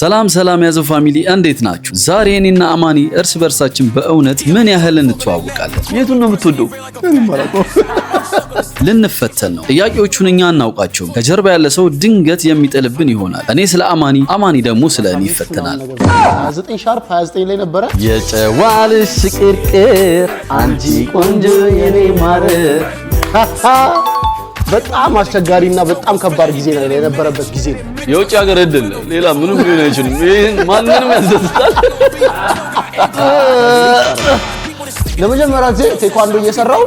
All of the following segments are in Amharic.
ሰላም ሰላም ያዘው ፋሚሊ እንዴት ናችሁ? ዛሬ እኔና አማኒ እርስ በርሳችን በእውነት ምን ያህል እንተዋወቃለን? የቱን ነው የምትወደው? ልንፈተን ነው። ጥያቄዎቹን እኛ እናውቃቸው፣ ከጀርባ ያለ ሰው ድንገት የሚጥልብን ይሆናል። እኔ ስለ አማኒ፣ አማኒ ደግሞ ስለ እኔ ይፈተናል። 29 ሻርፕ 29 ላይ ነበረ። የጨዋልሽ ቅርቅር አንቺ ቆንጆ የኔ ማር በጣም አስቸጋሪና በጣም ከባድ ጊዜ ነው የነበረበት ጊዜ ነው። የውጭ ሀገር እድል ሌላ ምንም ሊሆን አይችልም። ይሄን ማንንም ያስደስታል። ለመጀመሪያ ጊዜ ቴኳንዶ እየሰራው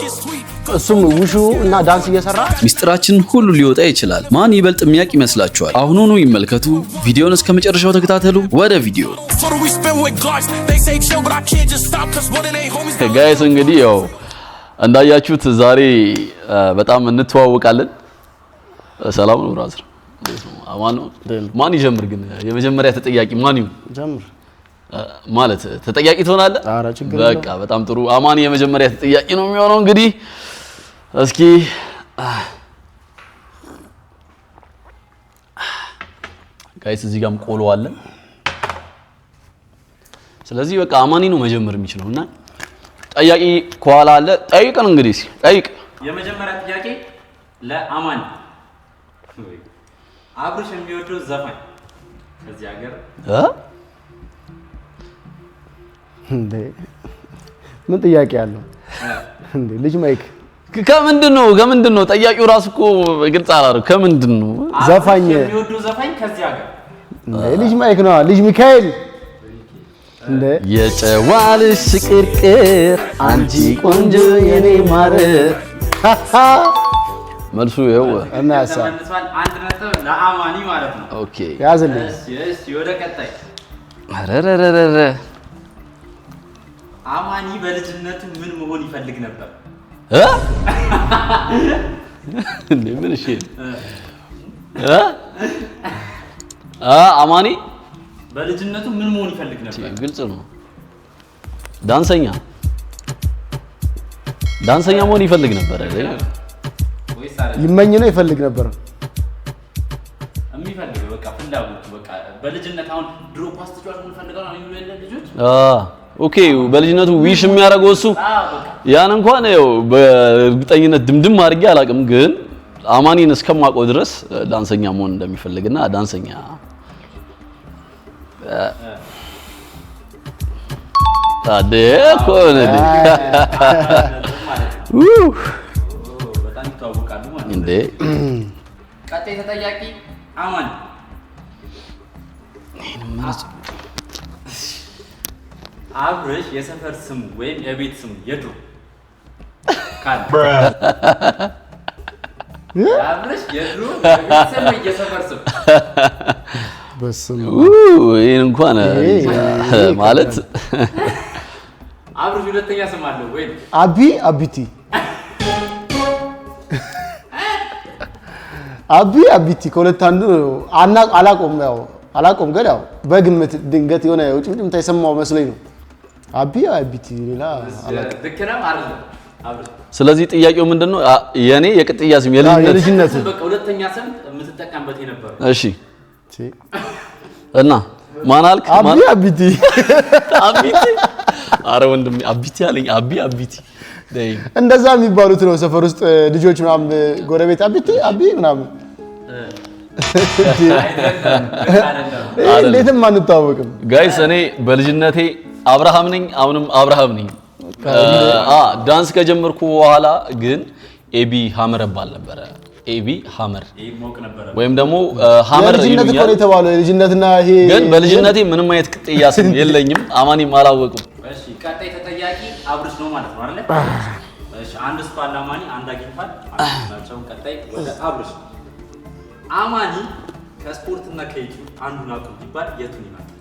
እሱም ውሹ እና ዳንስ እየሰራ ሚስጥራችን ሁሉ ሊወጣ ይችላል። ማን ይበልጥ የሚያውቅ ይመስላችኋል? አሁኑኑ ይመልከቱ። ቪዲዮውን እስከ መጨረሻው ተከታተሉ። ወደ ቪዲዮ ጋይስ እንግዲህ ያው እንዳያችሁት ዛሬ በጣም እንተዋወቃለን። ሰላም ነው ብራዘር? አማን ነው። ማን ይጀምር ግን? የመጀመሪያ ተጠያቂ ማን ይሁን? ጀምር ማለት ተጠያቂ ትሆናለህ? ኧረ ችግር በቃ በጣም ጥሩ። አማን የመጀመሪያ ተጠያቂ ነው የሚሆነው። እንግዲህ እስኪ ጋይስ እዚህ ጋርም ቆሎ አለ። ስለዚህ በቃ አማኒ ነው መጀመር የሚችለውና ጠያቂ ከኋላ አለ። ጠይቀን እንግዲህ ጠይቅ። የመጀመሪያ ጥያቄ ለአማኒ አብርሽ የሚወደው ዘፋኝ ከዚህ ሀገር እንዴ? ምን ጥያቄ አለው እንዴ? ልጅ ማይክ ከምንድን ነው ጠያቂው ራሱ እኮ ግልጽ አላደረገም። ከምንድን ነው ዘፋኝ የሚወደው ዘፋኝ ከዚህ ሀገር እንዴ? ልጅ ማይክ ነው። ልጅ ሚካኤል እንዴ? የጨዋልሽ ቅርቅር አንቺ ቆንጆ የኔ ማር መልሱ ይኸው እና ያሳ ተመልሷል። አንድ ነጥብ ለአማኒ ማለት ነው። ኦኬ ያዝልኝ። እሺ ወደ ቀጣይ። አረረረረ አማኒ በልጅነቱ ምን መሆን ይፈልግ ነበር? እንዴ ምን እሺ አማኒ በልጅነቱ ምን መሆን ይፈልግ ነበር? ግልጽ ነው። ዳንሰኛ መሆን ይፈልግ ነበር አይደል? ወይስ አይደል? ይመኝ ነው ይፈልግ ነበር? የሚፈልገው በቃ ፍላጎቱ በቃ በልጅነት አሁን ድሮ ኳስ ተጫዋች ምን ፈልገው ነው የሚሉ ልጆች? ኦኬ በልጅነቱ ዊሽ የሚያደርገው እሱ ያን እንኳን ያው በእርግጠኝነት ድምድም አድርጌ አላውቅም፣ ግን አማኒን እስከማውቀው ድረስ ዳንሰኛ መሆን እንደሚፈልግና ዳንሰኛ ታደኮነ በጣም ይተዋወቃሉ ማለት እንዴ። ቀጣይ ተጠያቂ አማኒ አብርሽ የሰፈር ስሙ ወይም የቤት ስሙ የድሮ ካለ አብርሽ የድሮ የቤት ስሙ የሰፈር ስሙ በስሙ ይሄን እንኳን ማለት አብርሽ ሁለተኛ ስም አለው ወይ? አቢቲ አቢቲ ከሁለት አንዱ አላቆም ግን ያው በግምት ድንገት የሆነ ጭምጭምታ የሰማው መስለኝ ነው። አቢቲ ሌላ ድክራም አይደለም አብርሽ። ስለዚህ ጥያቄው ምንድነው? የኔ የቅጥያ ስም የልጅነት በቃ ሁለተኛ ስም የምትጠቀምበት የነበረው። እሺ እና ማን አልክ? አቢቲ አረ ወንድም አቢቲ አለኝ። አቢቲ እንደዛ የሚባሉት ነው ሰፈር ውስጥ ልጆች ምናምን ጎረቤት አቢ ምናምን እንዴትም አንታወቅም። ጋይስ እኔ በልጅነቴ አብርሃም ነኝ፣ አሁንም አብርሃም ነኝ። ዳንስ ከጀመርኩ በኋላ ግን ኤቢ ሀመር ባል ነበረ። ኤቢ ሀመር ወይም ደግሞ ሀመር ልጅነት እኮ ነው የተባለው። ልጅነትና ይሄ ግን በልጅነቴ ምንም አይነት ቅጥያ ስም የለኝም። አማኒም አላወቁም። እሺ ቀጣይ ተጠያቂ አብርሽ ነው ማለት ነው አይደል? እሺ አንድ ስፓል አማኒ አንድ አግኝቷል። አንዳቸው ቀጣይ ወደ አብርሽ። አማኒ ከስፖርትና ከዩቲዩብ አንዱን አቁም ቢባል የቱን ይመርጣል?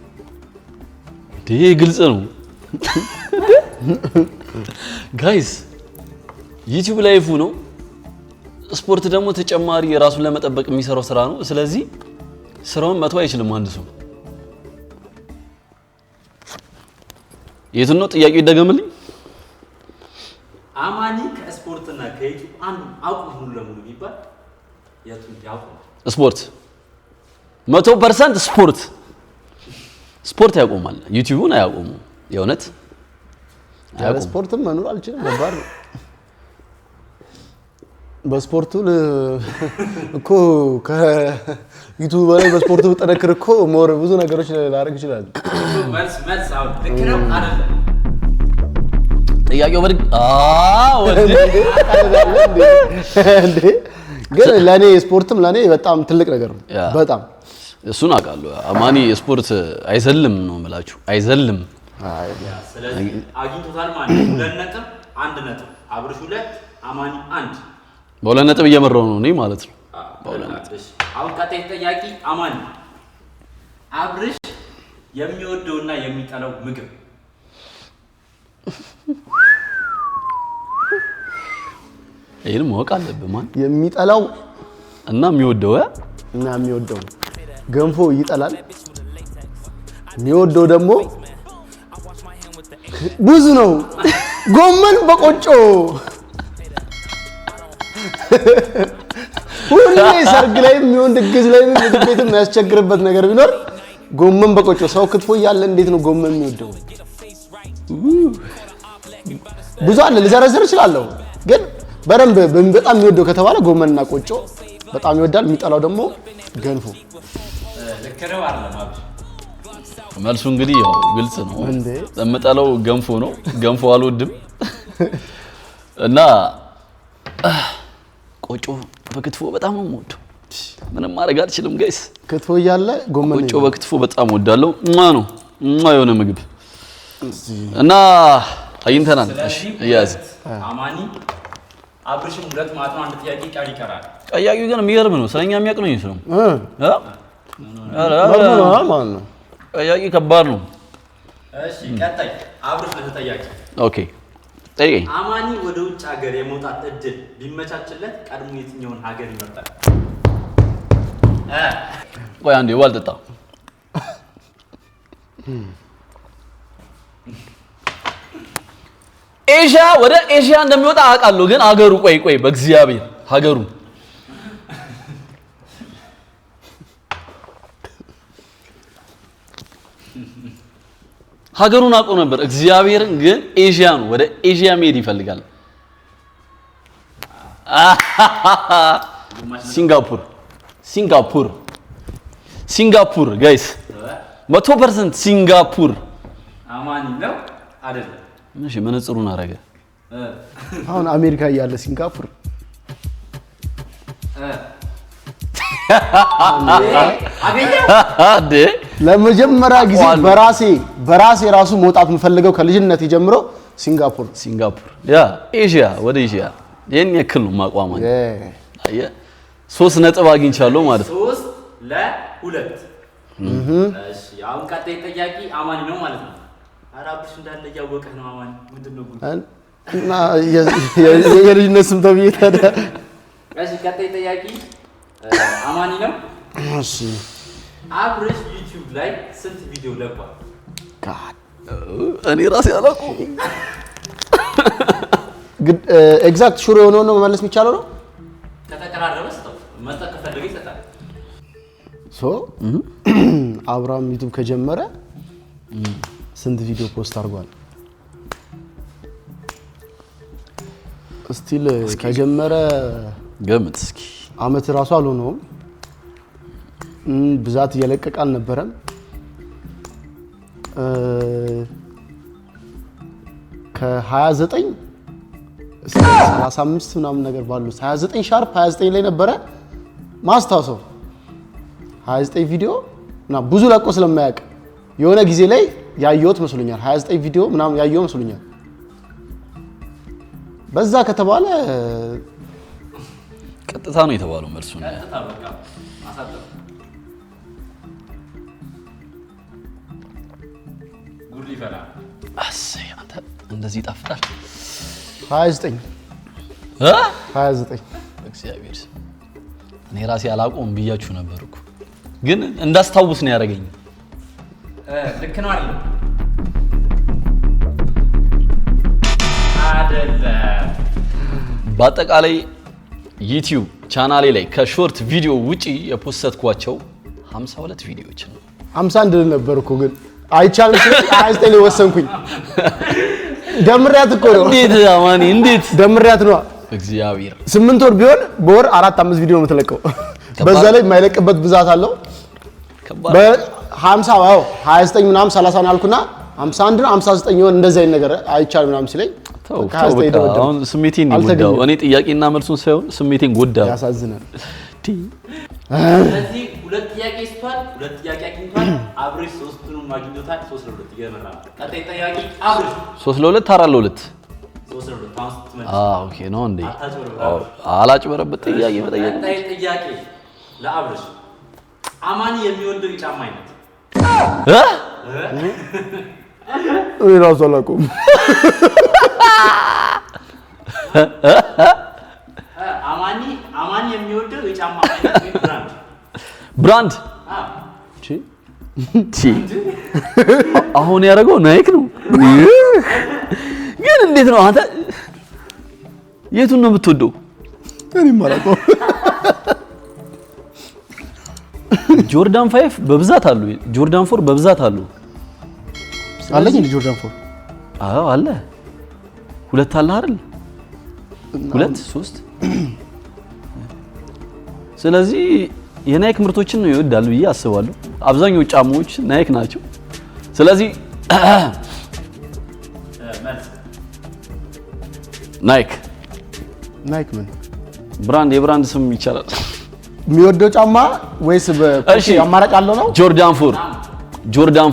ይሄ ግልጽ ነው ጋይስ። ዩቲዩብ ላይፉ ነው። ስፖርት ደግሞ ተጨማሪ ራሱን ለመጠበቅ የሚሰራው ስራ ነው። ስለዚህ ስራውን መተው አይችልም አንድ ሰው። የቱን ነው ጥያቄው? ይደገምልኝ። አማኒ ከስፖርትና ከዩቲዩብ አንዱን አቁም ሙሉ ለሙሉ ቢባል የቱን ያቁም? ስፖርት 100% ስፖርት ስፖርት ያቆማል፣ ዩቲዩብን አያቆሙ። የእውነት ያለ ስፖርትም መኖር አልችልም። ነበር በስፖርቱ እኮ ከዩቲዩብ ላይ በስፖርቱ ብጠነክር እኮ ሞር ብዙ ነገሮች ላደርግ ይችላል። መልስ አሁን ልክ ነው አይደለም? ጥያቄው በድግ እንዴ ግን ለኔ ስፖርትም ለኔ በጣም ትልቅ ነገር ነው። በጣም እሱን አውቃለሁ። አማኒ ስፖርት አይዘልም ነው የምላችሁ፣ አይዘልም። ስለዚህ አግኝቶታል ማለት ነው። 2 ነጥብ 1 ነጥብ አብርሽ 2 አማኒ 1 በሁለት ነጥብ እየመራው ነው እኔ ማለት ነው። በሁለት ነጥብ አሁን ቀጣይ ተጠያቂ አማኒ አብርሽ የሚወደውና የሚጠላው ምግብ ይሄን ማወቅ አለብህ። ማን የሚጠላው እና የሚወደው እና የሚወደው ገንፎ ይጠላል። የሚወደው ደግሞ ብዙ ነው። ጎመን በቆጮ ሁሌ ሰርግ ላይ የሚሆን ድግስ ላይ ምግብ ቤት የሚያስቸግርበት ነገር ቢኖር ጎመን በቆጮ። ሰው ክትፎ እያለ እንዴት ነው ጎመን የሚወደው? ብዙ አለ ልዘረዝር እችላለሁ፣ ግን በደንብ በጣም የሚወደው ከተባለ ጎመንና ቆጮ በጣም ይወዳል። የሚጠላው ደግሞ ገንፎ። ለከረው አይደለም። መልሱ እንግዲህ ያው ግልጽ ነው። የምጠላው ገንፎ ነው። ገንፎ አልወድም እና ቆጮ በክትፎ በጣም ነው የምወደው። ምንም ማድረግ አልችልም ጋይስ። ክትፎ እያለ ጎመን ቆጮ በክትፎ በጣም ወዳለሁ። ነው የሆነ ምግብ እና አግኝተናል። እሺ እያዝ አማኒ አብርሽም 2 ማለት ነው። 1 ጥያቄ ቀሪ ይቀራል። ጠያቂው ግን የሚገርም ነው። ስለኛ የሚያውቅ ነው ይመስለው። ማን ነው ጠያቂ? ከባድ ነው። እሺ ቀጣይ አብርሽ ለተጠያቂ። ኦኬ ጠይቀኝ። አማኒ ወደ ውጭ ሀገር የመውጣት እድል ቢመቻችለት ቀድሞ የትኛውን ሀገር ይመርጣል? ቆይ አንዴ ዋልጠጣ። ኤዥያ ወደ ኤዥያ እንደሚወጣ አውቃለሁ፣ ግን ሀገሩ ቆይ በእግዚአብሔር ሀገሩን አውቆ ነበር እግዚአብሔርን፣ ግን ኤዥያ ነው። ወደ ኤዥያ መሄድ ይፈልጋል። ሲንጋፑር ጋይስ 100% ሲንጋፑር። አማኒ ነው አይደለም? እሺ መነጽሩን አረገ። አሁን አሜሪካ እያለ ሲንጋፑር ለመጀመሪያ ጊዜ በራሴ ራሱ መውጣት የምፈልገው ከልጅነት ጀምሮ ሲንጋፑር ያ ኤዥያ ወደ ኤዥያ የኔ ያክል ነው ማቋማ። አየ 3 ነጥብ አግኝቻለሁ ማለት ነው። 3-2 እሺ አሁን ቀጣይ ጥያቄ አማኒ ነው ማለት ነው። አራብሽ እንዳለ ያወቀህ ነው አማኒ። ምንድነው ጉድ እና የልጅነት ስም ተብዬ ታዲያ። እሺ ቀጣይ ጥያቄ አማኒ ነው። እሺ አብርሽ ዩቲዩብ ላይ ስንት ቪዲዮ ለቋል? እኔ ራሴ አላውቅም። ኤግዛክት ሹር የሆነውን ነው መመለስ የሚቻለው ነው። ከተቀራረበ ስጠው መጠቅ ከፈለገ ይሰጣል። አብርሃም ዩቲዩብ ከጀመረ ስንት ቪዲዮ ፖስት አድርጓል? ስቲል ከጀመረ ገምት እስኪ። አመት ራሱ አልሆነውም። ብዛት እየለቀቀ አልነበረም። ከ29 እስከ 35 ምናምን ነገር ባሉት 29 ሻርፕ 29 ላይ ነበረ ማስታወሰው 29 ቪዲዮ እና ብዙ ለቆ ስለማያውቅ የሆነ ጊዜ ላይ ያየሁት መስሎኛል። 29 ቪዲዮ ምናምን ያየው መስሎኛል። በዛ ከተባለ ቀጥታ ነው የተባለው መልሱ ነው። ቀጥታ በቃ አሳጠር ጉድ ሊፈላ አሰይ አንተ እንደዚህ ይጣፍጣል። 29 እግዚአብሔር እኔ ራሴ አላውቀውም ብያችሁ ነበር እኮ ግን እንዳስታውስ ነው ያደረገኝ። ልክ ነው አይደል? አይደለም። በአጠቃላይ ዩቲዩብ ቻናሌ ላይ ከሾርት ቪዲዮ ውጪ የፖስተትኳቸው 52 ቪዲዮዎች ነው። 51 ነበር እኮ ግን አይቻልም ሲል 29 ላይ ወሰንኩኝ። ደምሪያት እኮ ነው። እንዴት አማኒ እንዴት ደምሪያት ነው። እግዚአብሔር 8 ወር ቢሆን በወር 4-5 ቪዲዮ ነው የምትለቀው። በዛ ላይ የማይለቅበት ብዛት አለው። በ50 አዎ 29 ምናምን 30 ነው አልኩና 51 ነው 59 ይሆን እንደዚህ አይነት ነገር አይቻልም ምናምን ሲለኝ አሁን ስሜቴን ጎዳው። እኔ ጥያቄና መልሱን ሳይሆን ስሜቴን ጎዳው። ያሳዝናል። ስለዚህ ሁለት ጥያቄ ስቷል፣ ሁለት ጥያቄ አግኝቷል። አብሬሽ ሶስቱንም አግኝቶታል። 3-2 እየመራ ነው። ቀጣይ ጥያቄ አብሬሽ 3-2 4-2 3-2 ኦኬ ነው እንዴ? አላጭበረበት ጥያቄ መጠየቅ። ቀጣይ ጥያቄ ለአብሬሽ አማኒ የሚወደው የጫማ አይነት ራሱ አላውቀውም። አማኒ የሚወደው የጫማ አይነት ወይ ብራንድ አሁን ያደረገው ናይክ ነው። ግን እንዴት ነው አንተ የቱን ነው የምትወደው? እኔም አላውቀውም። ጆርዳን 5 በብዛት አሉ። ጆርዳን 4 በብዛት አሉ። አለኝ እንደ ጆርዳን 4 አዎ አለ። ሁለት አለ አይደል? 2 3 ስለዚህ የናይክ ምርቶችን ነው ይወዳል ብዬ አስባለሁ። አብዛኞቹ ጫማዎች ናይክ ናቸው። ስለዚህ ናይክ ምን ብራንድ የብራንድ ስም ይቻላል። የሚወደው ጫማ ወይስ በኮፒ አማራጭ አለው ነው? ጆርዳን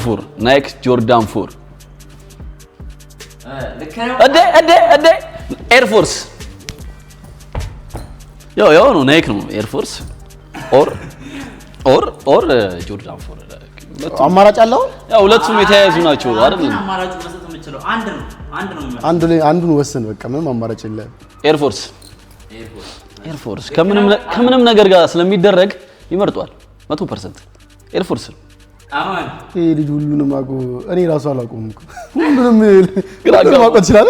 4 ናይክ ጆርዳን 4 እዴ ኤር ፎርስ ያው ነው ናይክ ነው ኤር ፎርስ ኦር ጆርዳን 4 አማራጭ አለው። ያው ሁለቱም የተያያዙ ናቸው አይደል? አማራጭ መስጠት የምችለው አንድ ነው አንዱን ወስን በቃ ምንም አማራጭ የለም። ኤር ፎርስ ከምንም ነገር ጋር ስለሚደረግ ይመርጧል 100% ኤር ፎርስ ነው። አማን ይሄ ልጅ ሁሉንም አቆ እኔ ራሱ አላውቀውም እኮ ሁሉንም ማውቀው ይችላል።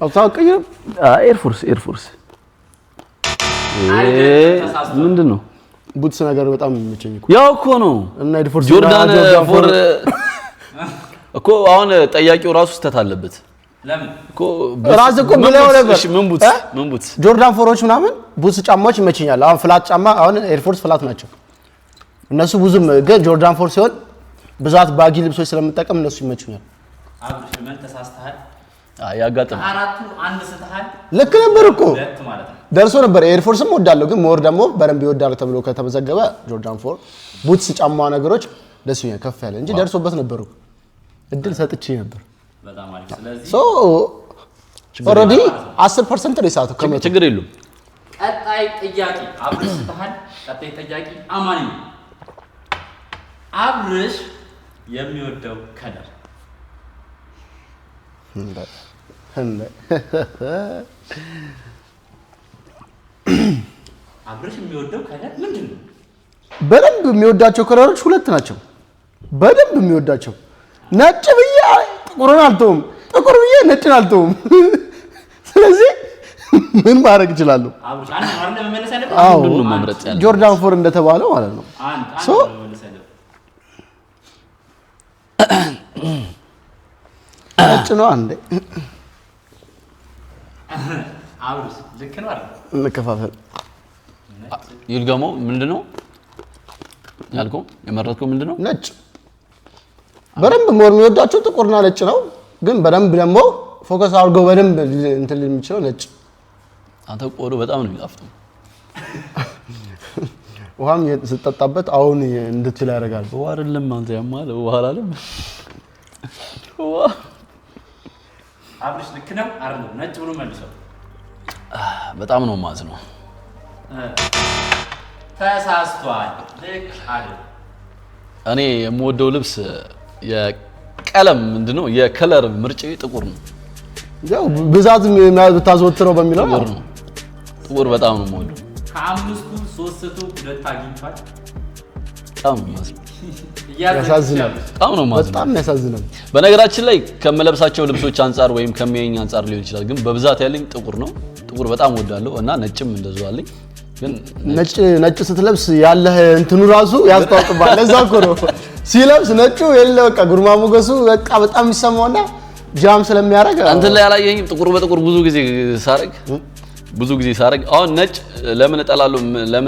አውጣቀኝ ኤር ፎርስ ምንድን ነው? ቡትስ ነገር በጣም የሚመቸኝ እኮ ያው እኮ ነው። እና ኤር ፎርስ ጆርዳን 4 እኮ አሁን ጠያቂው ራሱ ስተት አለበት። ለምን እኮ ራስ እኮ ብለው ነበር። ምን ቡትስ ጆርዳን 4ዎች ምናምን ቡትስ ጫማዎች ይመቸኛል። አሁን ፍላት ጫማ አሁን ኤር ፎርስ ፍላት ናቸው እነሱ ብዙም፣ ግን ጆርዳን 4 ሲሆን ብዛት ባጊ ልብሶች ስለምጠቀም እነሱ ይመቹኛል። አብሽ ምን ተሳስተሃል? ያጋጥም አራቱ አንድ ስተሃል። ልክ ነበር እኮ ሁለት ማለት ነው። ደርሶ ነበር። ኤር ፎርስም ወዳለው ግን ሞር ደግሞ በደንብ ይወዳል ተብሎ ከተመዘገበ ጆርዳን 4 ቡትስ ጫማ ነገሮች ደስ ይኛል ከፍ ያለ እንጂ ደርሶበት ነበር እኮ እድል ሰጥቼ ነበር። በጣም አሪፍ። ስለዚህ ሶ ኦሬዲ 10% ነው የሰዓቱ ከመቶ ችግር የለውም። ቀጣይ ጥያቄ አብርሽ ስተሃል። ቀጣይ ጥያቄ አማኒ አብርሽ የሚወደው ከለር አብርሽ የሚወደው ከለር ምንድን ነው? በደንብ የሚወዳቸው ከለሮች ሁለት ናቸው። በደንብ የሚወዳቸው ነጭ ብዬ ጥቁርን አልተውም፣ ጥቁር ብዬ ነጭን አልተውም። ስለዚህ ምን ማድረግ እችላለሁ? አብርሽ አንድ ነው አይደል መመለስ ያለበት? አንዱን ነው መምረጥ ያለበት። ጆርዳን 4 እንደተባለው ማለት ነው። አንድ ሶ ነው መመለስ ያለበት። ነጭ ነው አንዴ አብርሽ ልክ ነው አይደል? እንከፋፈል። ይልገመው ምንድነው ያልከው? የመረጥከው ምንድነው? ነጭ በደንብ ሞር የሚወዳቸው ጥቁርና ነጭ ነው። ግን በደንብ ደግሞ ፎከስ አድርጎ በደንብ እንትን የሚችለው ነጭ። አንተ ቆሎ በጣም ነው የሚጣፍጠው። ውሃም ስትጠጣበት አሁን እንድትችል ያደርጋል። ውሃ አይደለም አንተ ያማል ውሃ አይደለም። አብርሽ ልክ ነው አይደል? ነጭ ብሎ መልሰው። በጣም ነው ማዝ ነው። ተሳስቷል። ልክ አይደል? እኔ የምወደው ልብስ የቀለም ምንድነው የከለር ምርጫዬ ጥቁር ነው። ያው ብዛት ብታዘወትረው በሚለው ጥቁር ነው። ጥቁር በጣም ነው የምወደው። ከአምስቱ ሶስት ስቱ ሁለት አግኝቷል። በጣም ማዝ ነው። ያሳዝናል። በጣም ነው ማዝ ነው። በጣም ያሳዝናል። በነገራችን ላይ ከመለብሳቸው ልብሶች አንፃር ወይም ከሚያየኝ አንፃር ሊሆን ይችላል፣ ግን በብዛት ያለኝ ጥቁር ነው። ጥቁር በጣም ወዳለሁ እና ነጭም እንደዛው አለኝ። ግን ነጭ ስትለብስ ያለህ እንትኑ ራሱ ያስታውቅባል። ለዛ እኮ ነው ሲለብስ ነጩ የለ በቃ ግርማ ሞገሱ በቃ በጣም የሚሰማውና ጃም ስለሚያደርግ አንተ ላይ አላየኝም። ጥቁር በጥቁር ብዙ ጊዜ ሳረግ አሁን ነጭ ለምን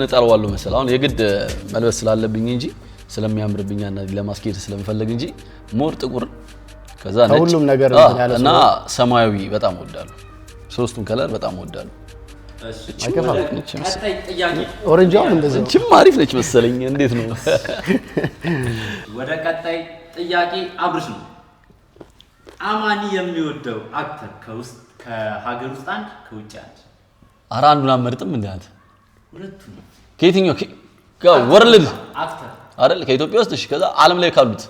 እጠላዋለሁ መሰለህ? አሁን የግድ መልበስ ስላለብኝ እንጂ ስለሚያምርብኝና ለማስኬድ ስለምፈልግ እንጂ ሞር ጥቁር ከዛ ነጭ ሁሉም ነገር እና ሰማያዊ በጣም ወዳለሁ። ሶስቱን ከለር በጣም ወዳለሁ። ኦሬንጅም እንደዚህ እቺም አሪፍ ነች መሰለኝ። እንዴት ነው? ወደ ቀጣይ ጥያቄ አብርሽ ነው። አማኒ የሚወደው አክተር ከሀገር ውስጥ አንድ ከውጭ አንድ። ኧረ አንዱን አመርጥም እንዴ አንተ? ሁለቱም ከየትኛው ወርልድ አክተር አይደል? ከኢትዮጵያ ውስጥ እሺ፣ ከዛ ዓለም ላይ ካሉት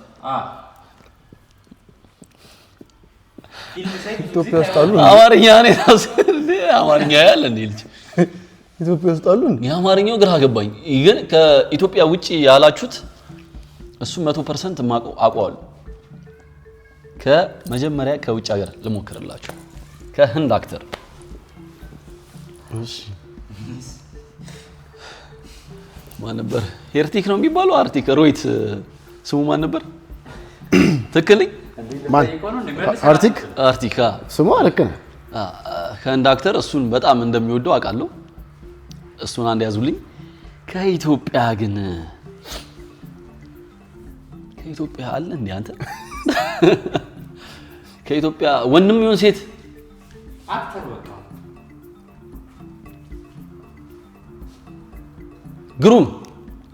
ኢትዮጵያ ውስጥ አሉ። አማርኛ ነው አማርኛ ያለ እንዴ ልጅ ኢትዮጵያ ውስጥ አሉ። የአማርኛው ግራ ገባኝ። ግን ከኢትዮጵያ ውጪ ያላችሁት እሱ 100% አውቀዋለሁ። ከመጀመሪያ ከውጭ ሀገር ልሞክርላችሁ። ከህንድ አክተር እሺ ማን ነበር? ሄርቲክ ነው የሚባለው? አርቲክ ሮይት ስሙ ማን ነበር? ትክክል ማን? አርቲካ ስሙ ልክ ነው። ከህንድ አክተር እሱን በጣም እንደሚወደው አውቃለሁ። እሱን አንድ ያዙልኝ። ከኢትዮጵያ ግን ከኢትዮጵያ አለ እንዴ አንተ? ከኢትዮጵያ ወንድም ይሁን ሴት አክተር በቃ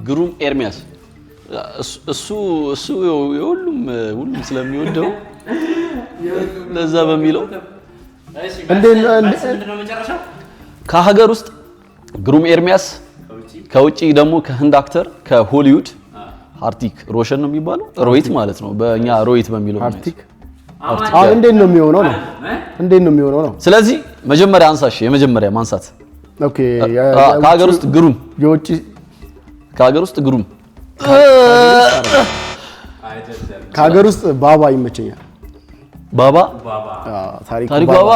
ግሩም ኤርሚያስ እሱ የሁሉም ስለሚወደው ለዛ በሚለው ከሀገር ውስጥ ግሩም ኤርሚያስ፣ ከውጪ ደግሞ ከህንድ አክተር ከሆሊውድ አርቲክ ሮሽን ነው የሚባለው፣ ሮይት ማለት ነው በእኛ ሮይት በሚለው አርቲክ። እንዴት ነው የሚሆነው ነው? ስለዚህ መጀመሪያ አንሳሽ፣ የመጀመሪያ ማንሳት። ኦኬ ከሀገር ውስጥ ግሩም፣ የውጪ ከሀገር ውስጥ ግሩም፣ ከሀገር ውስጥ ባባ ይመቸኛል። ባባ ታሪኩ ባባ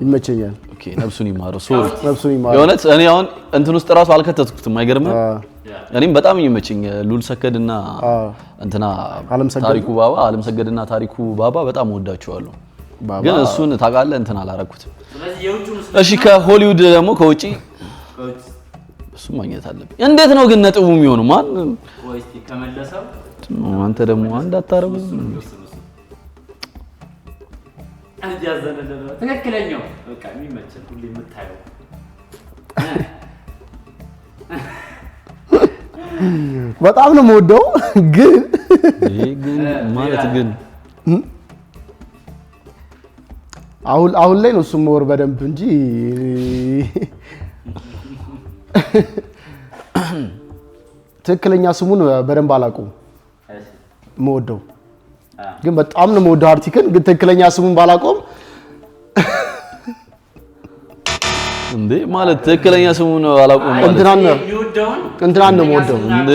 ይመቸኛል። ኦኬ ነፍሱን ይማረው። ሶሪ ነፍሱን ይማረው። የእውነት እኔ አሁን እንትን ውስጥ ራሱ አልከተትኩትም። አይገርምም? እኔም በጣም ይመቸኝ ሉል ሰገድና እንትና ታሪኩ ባባ፣ አለም ሰገድና ታሪኩ ባባ በጣም ወዳቸዋለሁ። ግን እሱን ታውቃለህ እንትን አላረኩትም። እሺ ከሆሊውድ ደግሞ ከውጪ እሱ ማግኘት አለብኝ። እንዴት ነው ግን ነጥቡ የሚሆነው? ማን ወይስ ከመለሰው አንተ ደግሞ አንድ አታረቡ ትክክለኛው በቃ የሚመቸን ሁሌ የምታየው በጣም ነው የምወደው። ግን ማለት ግን አሁን ላይ ነው እሱ መወር በደንብ እንጂ ትክክለኛ ስሙን በደንብ አላውቀውም። የምወደው ግን በጣም ነው የምወደው አርቲክን፣ ግን ትክክለኛ ስሙን ባላውቀውም እንዴ ማለት ትክክለኛ ስሙን አላውቀውም ማለት እንትናን ነው የምወደው እንዴ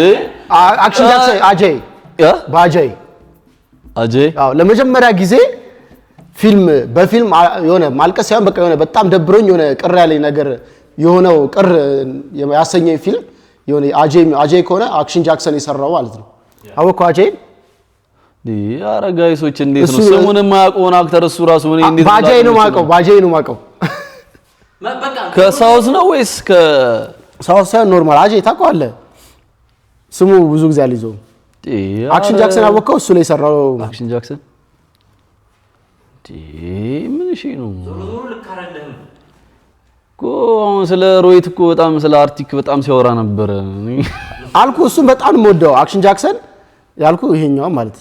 አክሽን ጃክሰን አጀይ አዎ ለመጀመሪያ ጊዜ በፊልም የሆነ ማልቀስ ሳይሆን በቃ የሆነ በጣም ደብሮኝ የሆነ ቅር ያለኝ ነገር የሆነው ቅር ያሰኘኝ ፊልም የሆነ አጀይ ከሆነ አክሽን ጃክሰን የሰራው ማለት ነው። አወቀው አጀይ አረጋይሶች እንዴት ነው ስሙን የማያውቀውን አክተር እሱ ራሱ ምን እንዴት ነው? ባጀይ ነው የማውቀው። ከሳውዝ ነው ወይስ ከሳውዝ ሳይሆን ኖርማል አጀይ ታውቀዋለህ? ስሙ ብዙ ጊዜ አልይዘው። አክሽን ጃክሰን አወቀው እሱ ላይ የሰራው አክሽን ጃክሰን ምን እሺ ነው እኮ አሁን ስለ ሮይት እኮ በጣም ስለ አርቲክ በጣም ሲያወራ ነበር አልኩ። እሱም በጣም ነው የምወደው አክሽን ጃክሰን ያልኩ ይሄኛው ማለት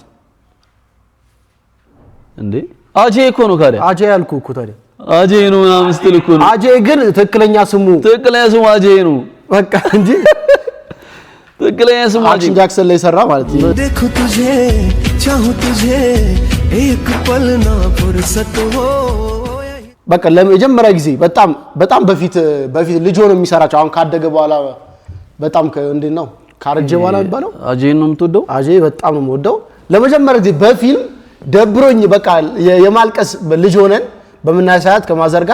እንዴ አጄ እኮ ነው ካዲያ አጄ ያልኩ እኮ ታዲያ አጄ ነው ምናምን ስትል እኮ ነው። አጄ ግን ትክክለኛ ስሙ አጄ ነው በቃ እንጂ ትክክለኛ ስሙ አክሽን ጃክሰን ላይ ሰራ ማለት ነው። देखो तुझे चाहूं तुझे एक पल ना फुर्सत हो በቃ ለመጀመሪያ ጊዜ በጣም በፊት ልጅ ሆኖ የሚሰራቸው አሁን ካደገ በኋላ በጣም እንዴት ነው ካረጀ በኋላ የሚባለው አጄ ነው የምትወደው? አጄ በጣም ነው የምወደው። ለመጀመሪያ ጊዜ በፊልም ደብሮኝ በቃ የማልቀስ ልጅ ሆነን በምናይ ሰዓት ከማዘርጋ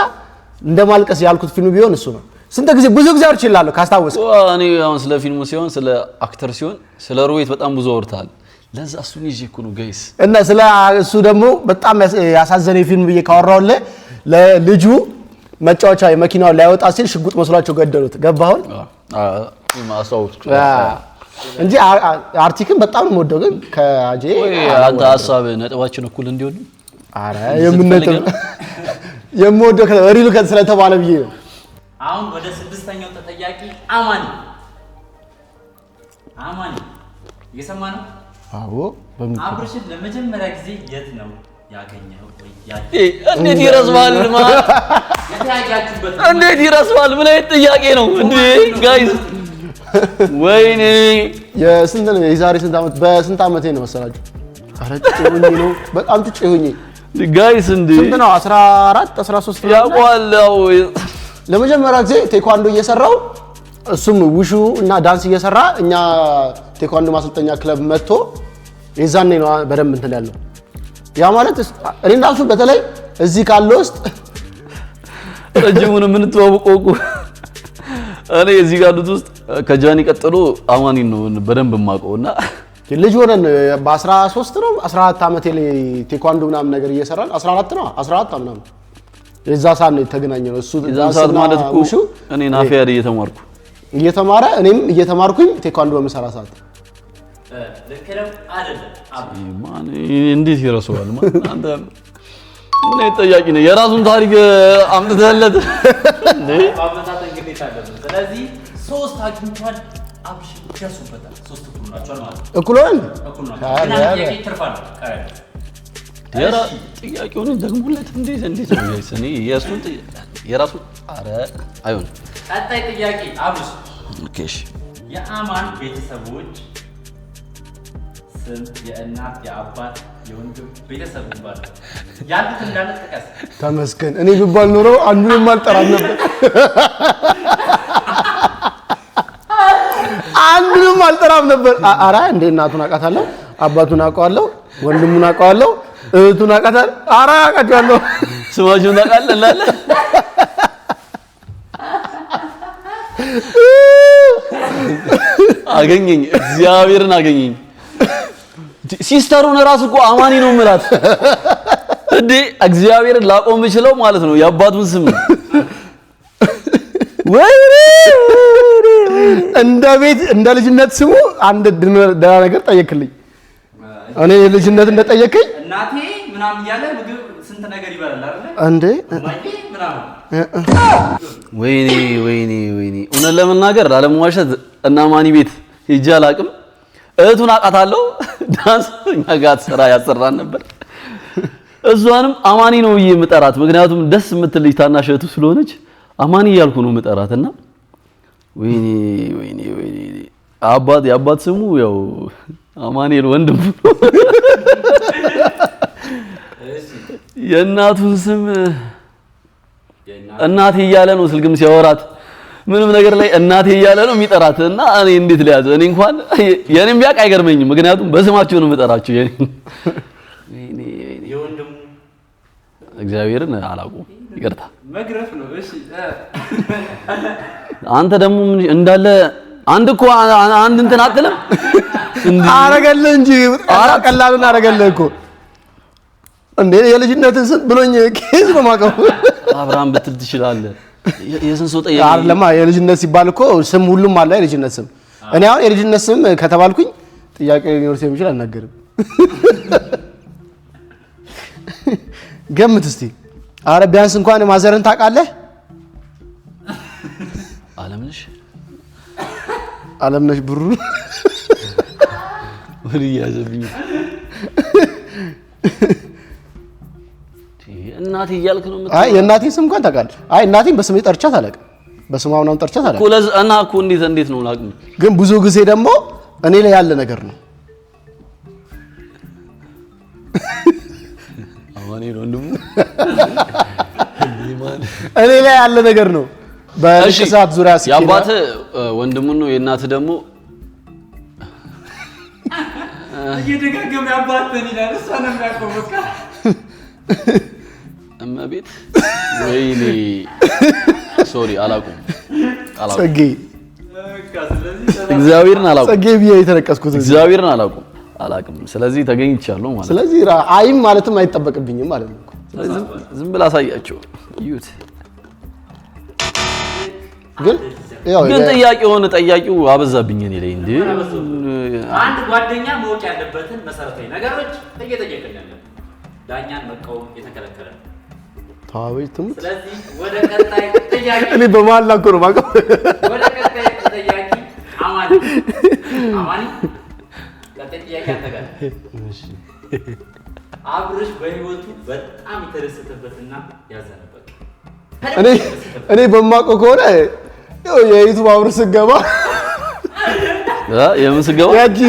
እንደማልቀስ ያልኩት ፊልም ቢሆን እሱ ነው። ስንት ጊዜ ብዙ ጊዜ አርችላለሁ ካስታወስክ። እኔ አሁን ስለ ፊልሙ ሲሆን ስለ አክተር ሲሆን ስለ ሮቤት በጣም ብዙ አውርተሃል። ለዛ እሱን ይዤ እኮ ነው ጋይስ። እና ስለ እሱ ደግሞ በጣም ያሳዘነኝ ፊልም ብዬ ካወራሁልህ ለልጁ መጫወቻ የመኪናው ላይወጣ ሲል ሽጉጥ መስሏቸው ገደሉት። ገባሁን? ማስታወስኩ እንጂ አርቲክን በጣም ነው የምወደው። ግን ከአጄ አንተ ሐሳብ ነጥባችን እኩል እንዲሆን አረ የምንነጥብ የምወደው ከሪሉ ስለተባለ ብዬ ነው። አሁን ወደ ስድስተኛው ተጠያቂ አማኒ እየሰማ ነው? አዎ አብርሽን ለመጀመሪያ ጊዜ የት ነው ያገኘው? እንዴት ይረስባል ማለት የተያያችሁበት እንዴት ይረስባል? ምን አይነት ጥያቄ ነው እንዴ ጋይስ? ወይኔ የስንት ነው የዛሬ ስንት ዓመት በስንት ዓመቴ ነው መሰላችሁ? አረ ጭጭሁኝ ነው በጣም ጭጭሁኝ ጋይስ። እንዴ ስንት ነው 14 13 ያቋላው ለመጀመሪያ ጊዜ ቴኳንዶ እየሰራው እሱም ውሹ እና ዳንስ እየሰራ እኛ ቴኳንዶ ማሰልጠኛ ክለብ መጥቶ የዛኔ ነው በደንብ እንትን ያለው። ያ ማለት እኔ እንዳልኩ በተለይ እዚህ ካለው ውስጥ ረጅሙን ምን ተዋወቀው እኔ እዚህ ጋሉት ውስጥ ከጃኒ ቀጥሎ አማኒን ነው በደንብ ማቀውና ልጅ ሆነን በ13 ነው 14 ዓመቴ ላይ ቴኳንዶ ምናምን ነገር እየሰራን 14 ነው 14 ምናምን የዛ ሰዓት ነው የተገናኘነው። እሱ ዳንስ ማለት እኮ እኔ ናፊያድ እየተማረ እኔም እየተማርኩኝ ቴኳንዶ በመሰራ ሰዓት ለከለም አይደለም ማን እንዴት ይረሳዋል? ማን አንተ ምን አይጠያቂ ነው? የራሱን ታሪክ አምጥተለት እንዴ ባመጣት እንግዲህ ታደለ። ስለዚህ 3 አግኝቷል። አብሽ ይከሱበታል። 3 እኩል ናቸው ማለት ነው። እኩል ነው እኩል ናቸው። ግን ጥያቄ ትርፋል። የራ ጥያቄውን ደግሞለት እንዴት ነው ጋይስ? እኔ የሱን የራሱ አረ አይሆን። ቀጣይ ጥያቄ አብሽ ኦኬሽ የአማን ቤተሰቦች ስም የእናት የአባት የወንድም ቤተሰብ ይባላል። ያሉት እንዳለ ጥቀስ። ተመስገን። እኔ ብባል ኖሮ አንዱንም አልጠራም ነበር። አንዱንም አልጠራም ነበር። አራ እንደ እናቱን አውቃታለሁ፣ አባቱን አውቀዋለሁ፣ ወንድሙን አውቀዋለሁ፣ እህቱን አውቃታለሁ። አራ አውቃታለሁ። ስማቸውን ታውቃለህ እንዳለ አገኘኝ። እግዚአብሔርን አገኘኝ። ሲስተሩን ራሱ እኮ አማኒ ነው የምላት እንዴ! እግዚአብሔርን ላቆም የምችለው ማለት ነው የአባቱን ስም ወይ እንደ ልጅነት ስሙ አንድ ደህና ነገር ጠየቅልኝ። እኔ ልጅነት እንደጠየቀኝ እናቴ ምናምን እያለ ምግብ ስንት ነገር ይበላል አይደል እንዴ? ወይኔ እውነት ለመናገር ላለመዋሸት እና ማኒ ቤት ሄጄ አላውቅም። እህቱን አውቃታለሁ። ዳንስ እኛ ጋር ስራ ያሰራን ነበር። እሷንም አማኒ ነው ብዬ የምጠራት ምክንያቱም ደስ የምትል ልጅ ታናሽ እህቱ ስለሆነች አማኒ እያልኩ ነው የምጠራትና ወይኔ የአባት ስሙ ያው አማኑኤል ወንድሙ የእናቱን ስም እናቴ እያለ ነው ስልክም ሲያወራት ምንም ነገር ላይ እናቴ እያለ ነው የሚጠራት እና እኔ እንዴት ሊያዝ እኔ እንኳን የኔም ቢያቅ አይገርመኝም ምክንያቱም በስማቸው ነው የምጠራቸው የኔ የወንድሙ እግዚአብሔርን አላውቅም ይቅርታ መግረፍ ነው እሺ አንተ ደግሞ እንዳለ አንድ እኮ አንድ እንትን አትልም አረገለ እንጂ ቀላሉን አረገለ እኮ እንዴ የልጅነትን ስም ብሎኝ ኬዝ ነው ማቀው አብርሃም ብትል ትችላለህ የስን ሰው ጠየቀኝ አይደለም የልጅነት ሲባል እኮ ስም ሁሉም አለ የልጅነት ስም እኔ አሁን የልጅነት ስም ከተባልኩኝ ጥያቄ ሊኖር ስለሚችል አልናገርም ገምት እስቲ አረ ቢያንስ እንኳን ማዘርን ታውቃለህ አለምነሽ ብሩ ወዲ ያዘብኝ እናቴ እያልክ ነው አይ የእናቴ ስም እንኳን ታውቃለህ አይ እናቴን በስሜ ጠርቻት አላውቅም በስሟ ምናምን ጠርቻት አላውቅም ኮለዝ እና እኮ እንዴት ነው ላቅም ግን ብዙ ጊዜ ደግሞ እኔ ላይ ያለ ነገር ነው አማኔ ነው እንደሙ እኔ ላይ ያለ ነገር ነው በልቅሳት ዙሪያ ሲል ያባተ ወንድሙ ነው የእናት ደግሞ እየደጋገመ ያባተን ይላል እሷ ነው የሚያቆመው እመቤት ወይኔ ሶሪ አላውቅም ጸጌ እግዚአብሔርን አላውቅም ጸጌ ብዬ የተነቀስኩት እግዚአብሔርን አላውቅም ስለዚህ ተገኝቻለሁ ማለት ስለዚህ አይም ማለትም አይጠበቅብኝም ማለት ነው ስለዚህ ዝም ብላ አሳያቸው እዩት ግን ጥያቄውን ጠያቂው አበዛብኝ እኔ ላይ እንዴ አንድ ጓደኛ ማወቅ ያለበትን መሰረታዊ ነገሮች እየጠየቀን ያለ ዳኛን መቃወም የተከለከለ ነው ታውይ ትምት ስለዚህ ወደ ቀጣይ ጥያቄ እኔ በመሃል ላኮ ነው ማቀው ወደ ቀጣይ ጥያቄ አማኒ ቀጣይ ጥያቄ አተጋለ እሺ አብርሽ በህይወቱ በጣም የተደሰተበትና ያዘነበት እኔ በማቀው ከሆነ የዩቲዩብ አብርሽ ገባ የምስገባ ያጂ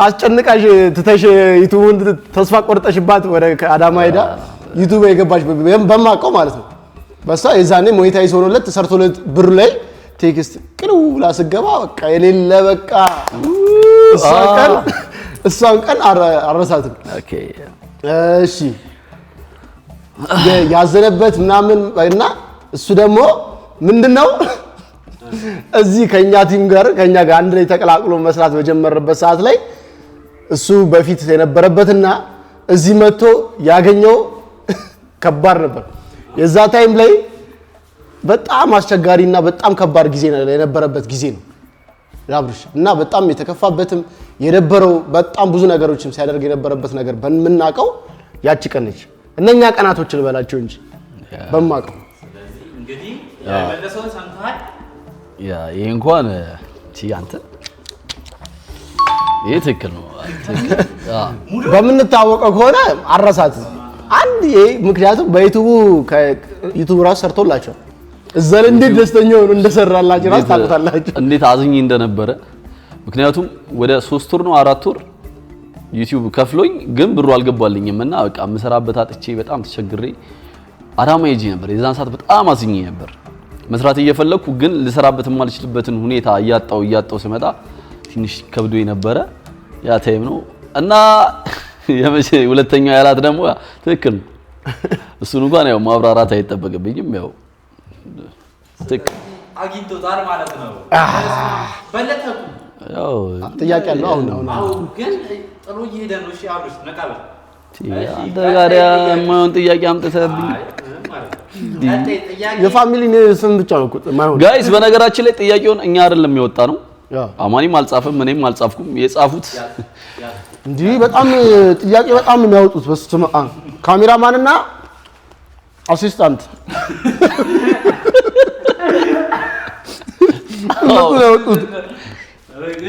አስጨንቃሽ ትተሽ ዩቲዩብን ተስፋ ቆርጠሽባት ወደ አዳማ ሄዳ ዩቲዩብ የገባሽ በማቀው ማለት ነው በሳ የዛኔ ሞኔታይዝ ሆኖለት ተሰርቶለት ብር ላይ ቴክስት ቅልው ብላ ስገባ በቃ የሌለ በቃ እሷን ቀን አረሳትም ኦኬ እሺ ያዘነበት ምናምን እና እሱ ደግሞ ምንድነው እዚህ ከኛ ቲም ጋር አንድ ላይ ተቀላቅሎ መስራት በጀመረበት ሰዓት ላይ እሱ በፊት የነበረበትና እዚህ መጥቶ ያገኘው ከባድ ነበር የዛ ታይም ላይ በጣም አስቸጋሪና በጣም ከባድ ጊዜ የነበረበት ጊዜ ነው አብርሽ እና በጣም የተከፋበትም የነበረው በጣም ብዙ ነገሮችም ሲያደርግ የነበረበት ነገር በመናቀው ያቺ ቀን ነች እነኛ ቀናቶች ልበላቸው እንጂ በማቀው ስለዚህ እንግዲህ የመለሰውን ሰምተሃል ይሄ እንኳን አንተ ይሄ ትክክል ነው በምንታወቀው ከሆነ አረሳት አንድ ምክንያቱም በዩቲዩብ ራስ ሰርቶላቸው እዛል እንዴት ደስተኛው ነው እንደሰራላችሁ ራስ ታውቁታላችሁ እንዴት አዝኝ እንደነበረ ምክንያቱም ወደ 3 ወር ነው 4 ወር ዩቲዩብ ከፍሎኝ ግን ብሩ አልገባልኝምና በቃ መስራበት አጥቼ በጣም ተቸግሬ አዳማ ሄጄ ነበር የዛን ሰዓት በጣም አዝኝ ነበር መስራት እየፈለኩ ግን ልሰራበት ማልችልበትን ሁኔታ እያጣው ስመጣ ትንሽ ከብዶኝ ነበረ ያ ታይም ነው እና ሁለተኛው ያላት ደግሞ ትክክል ነው እሱን እንኳን ያው ማብራራት አይጠበቅብኝም ያው አግኝቶታል ማለት ነው በለጠኩ ያው ጥያቄ አለው አሁን ግን ጥሩ እየሄደ ነው እሺ አብርሽ ነቃበል አንተ ጋር የማይሆን ጥያቄ አምጥተህብኝ የፋሚሊ ስም ብቻ ነው ማይሆን ጋይስ በነገራችን ላይ ጥያቄውን እኛ አይደለም የወጣ ነው አማኒም አልጻፈም እኔም አልጻፍኩም የጻፉት እንዴ በጣም ጥያቄ በጣም የሚያወጡት በስመ አብ ካሜራማንና አሲስታንት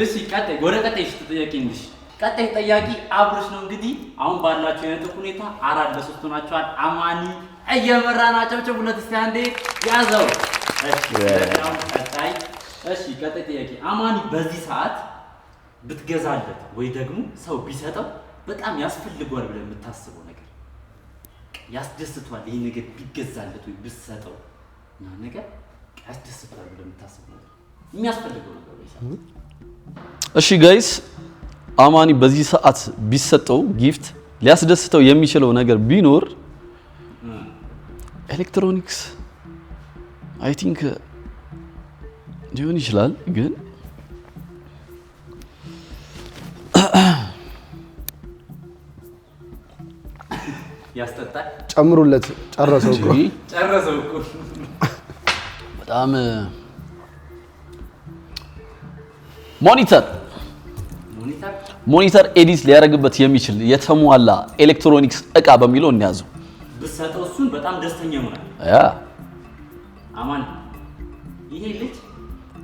እሺ ቀጣይ ወደ ቀጣይ ጥያቄ እንግዲህ ቀጣይ ጥያቄ አብርሽ ነው እንግዲህ አሁን ባላችሁ የነጥብ ሁኔታ 4-3 ናቸዋል አማኒ እየመራናቸው ሁለት እስቲ አንዴ ያዘው እሺ ቀጣይ ጥያቄ አማኒ በዚህ ሰዓት ብትገዛለት ወይ ደግሞ ሰው ቢሰጠው በጣም ያስፈልገዋል ብለህ የምታስበው ነገር ያስደስቷል ይሄ ነገር ቢገዛለት ወይ ብትሰጠው ያ ነገር ያስደስቷል ብለህ የምታስበው ነገር የሚያስፈልገው ነገር ወይ እሺ ጋይስ አማኒ በዚህ ሰዓት ቢሰጠው ጊፍት ሊያስደስተው የሚችለው ነገር ቢኖር ኤሌክትሮኒክስ አይ ቲንክ ሊሆን ይችላል ግን ያስጠጣል ጨምሩለት ጨረሰው እኮ በጣም ሞኒተር ኤዲት ሊያደርግበት የሚችል የተሟላ ኤሌክትሮኒክስ እቃ በሚለው እንያዘው ብትሰጠው እሱን በጣም ደስተኛ ይሆናል አማን ይሄ ልጅ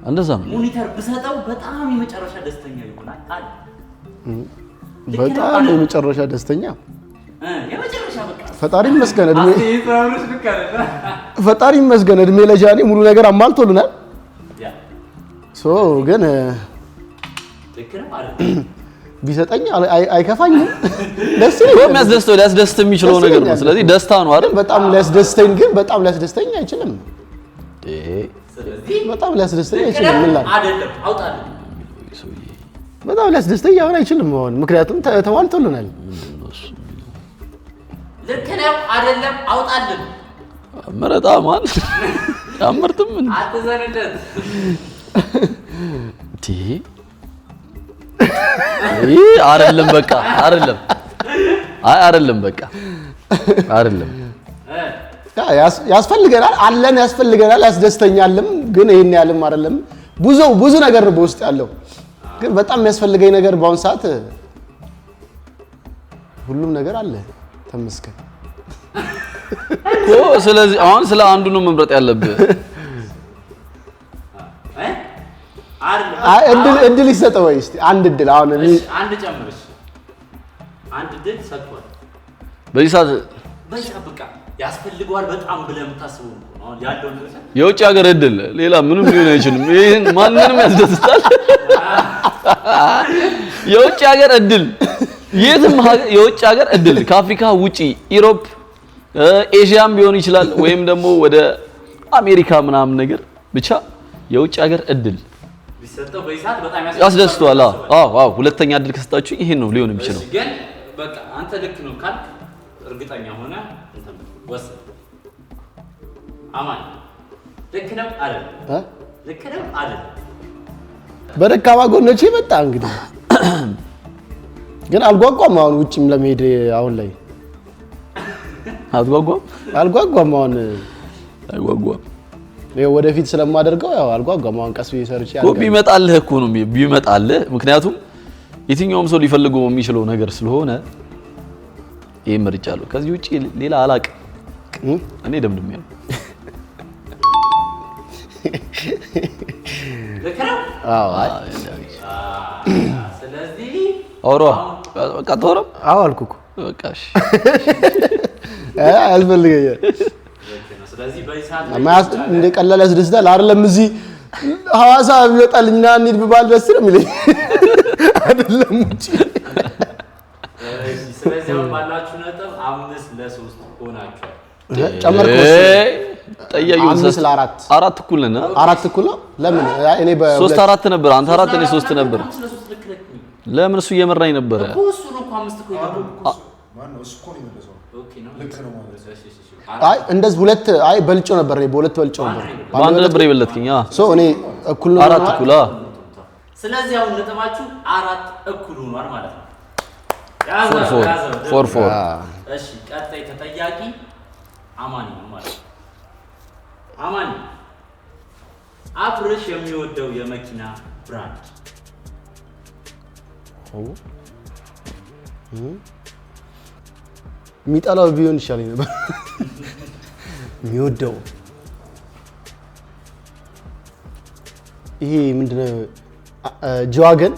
እንደዛ ነው ሞኒተር ብሰጠው በጣም የመጨረሻ ደስተኛ ይሆናል አለ በጣም የመጨረሻ ደስተኛ የመጨረሻ በቃ ፈጣሪ ይመስገን እድሜ ለጃኒ ሙሉ ነገር አሟልቶልናል ሶ ግን ቢሰጠኝ አይከፋኝም ደስ ይላል ሊያስደስት የሚችለው ነገር ነው ስለዚህ ደስታ ነው አይደል በጣም ሊያስደስተኝ ግን በጣም ሊያስደስተኝ አይችልም በጣም ሊያስደስተኝ አይችልም ምን ላይ አይደለም አውጣልኝ በጣም ሊያስደስተኝ አሁን አይችልም ምክንያቱም ተሟልቶልናል ልክ ነው አይደለም አውጣልኝ መረጣ ማን አመርጥም አትዘንደት አይደለም በቃ አይደለም አይደለም በቃ አይደለም ያስፈልገናል አለን ያስፈልገናል ያስደስተኛልም ግን ይሄን ያለም አይደለም ብዙ ነገር ነው በውስጥ ያለው ግን በጣም የሚያስፈልገኝ ነገር በአሁን ሰዓት ሁሉም ነገር አለ ተመስገን ስለዚህ አሁን ስለ አንዱ ነው መምረጥ ያለብህ እድል ይሰጠው ወይ እስቲ አንድ እድል አሁን አንድ ጨምርሽ አንድ እድል ሰጥቷል በዚህ ሰዓት በቃ ያስፈልገዋል በጣም ብለህ የምታስበው አሁን ያለው ነገር የውጭ ሀገር እድል ሌላ ምንም ሊሆን አይችልም ይሄን ማንንም ያስደስታል የውጭ ሀገር እድል የትም የውጭ ሀገር እድል ከአፍሪካ ውጪ ኢሮፕ ኤዥያም ቢሆን ይችላል ወይም ደግሞ ወደ አሜሪካ ምናምን ነገር ብቻ የውጭ ሀገር እድል ቢሰጠው በይሳት በጣም ያስደስቷል አዎ ሁለተኛ እድል ከሰጣችሁ ይሄን ነው ሊሆን የሚችለው ግን በቃ አንተ ልክ ነው ካልክ እርግጠኛ ሆነ እንትን ወስድ አማን ልክ ነው አይደል ልክ ነው አይደል በደካማ ጎኖቼ መጣ እንግዲህ ግን አልጓጓም አሁን ውጭም ለመሄድ አሁን ላይ አልጓጓም አሁን አይጓጓም ወደፊት ስለማደርገው ያው አልጓጓም አሁን ቀስ ቢሰርች ያለው ቢመጣልህ እኮ ነው ቢመጣልህ ምክንያቱም የትኛውም ሰው ሊፈልገው የሚችለው ነገር ስለሆነ ይሄ መርጫለሁ ከዚህ ውጪ ሌላ አላቅም እኔ ደምድሜያለሁ ስለዚህ አውሮ በቃ ተወራ አልኩ በቃ እሺ አልፈልገኛል ስለዚህ በይሳት እንደቀላል ያስደስታል አይደለም እዚህ ሐዋሳ ቢወጣልኝና እንሂድ ብባል ደስ ነው የሚለኝ አይደለም ውጪ ስለዚህ አሁን ባላችሁ ነጥብ 5-3 ሆናችሁ ጨመርኩ ጠያዩ 5-4 4 እኩል ነን 4 እኩል ነው ለምን እኔ በ3 4 ነበር አንተ 4 እኔ 3 ነበር ለምን እሱ እየመራኝ ነበር እሱ ነው 5 እኮ ይገባው ማን ነው እሱ እኮ ነው የሚመለሰው ኦኬ ነው ልክ ነው ማለት አይ እንደዚህ ሁለት አይ በልጮ ነበር እኔ በሁለት በልጮ ነበር ባንድ ነበር ይበለጥክኝ ሶ እኔ እኩል ነው 4 እኩል ስለዚህ አሁን ነጥባችሁ 4 እኩል ሆኗል ማለት ነው 4 እሺ ቀጣይ ተጠያቂ አማኒ ነው ማለት ነው አማኒ አብርሽ የሚወደው የመኪና ብራንድ የሚጠላው ቢሆን ይሻለኝ ነበር የሚወደው ይሄ ምንድነው ጂዋገን